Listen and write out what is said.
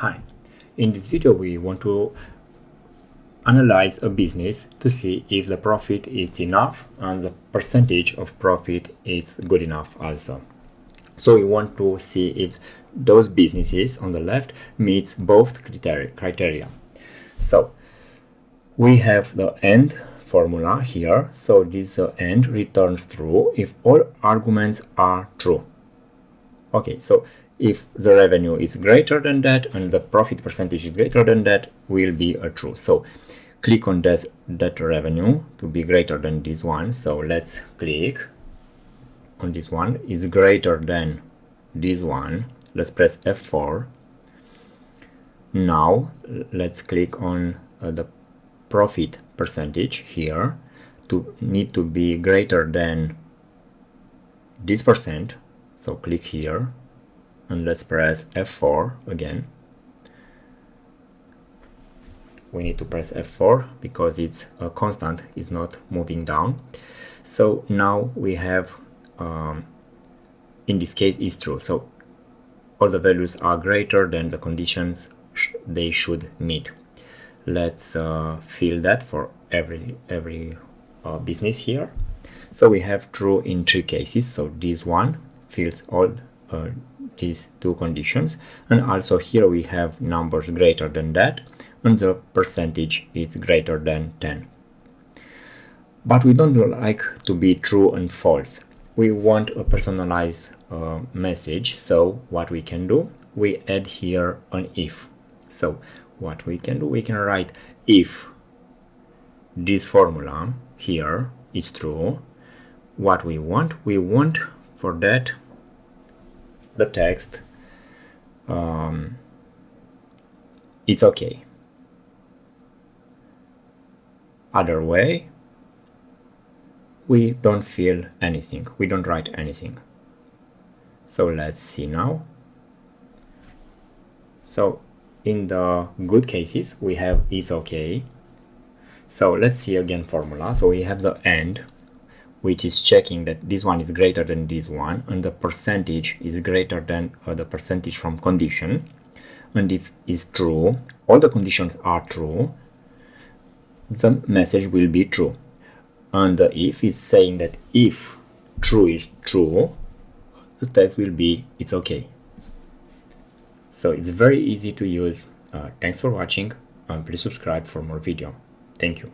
Hi, in this video we want to analyze a business to see if the profit is enough and the percentage of profit is good enough also. So we want to see if those businesses on the left meets both criteria. So we have the AND formula here. So this AND returns true if all arguments are true. Okay, so if the revenue is greater than that and the profit percentage is greater than that, will be a true. So click on that revenue to be greater than this one. So let's click on this one. It's greater than this one. Let's press F4. Now let's click on the profit percentage here to need to be greater than this percent. So click here and let's press F4 again. We need to press F4 because it's a constant, it's not moving down. So now we have, in this case, is true. So all the values are greater than the conditions they should meet. Let's fill that for every business here. So we have true in 3 cases. So this one fills all these 2 conditions, and also here we have numbers greater than that and the percentage is greater than 10. But we don't like to be true and false. We want a personalized message. So what we can do, we add here an if. So what we can do, we can write if this formula here is true. What we want for that the text it's okay. Other way, we don't fill anything, we don't write anything. So let's see now. So in the good cases we have it's okay. So let's see again formula. So we have the AND, which is checking that this one is greater than this one and the percentage is greater than the percentage from condition. And if it's true, all the conditions are true, the message will be true. And the if is saying that if true is true, the text will be it's okay. So it's very easy to use. Thanks for watching and please subscribe for more video. Thank you.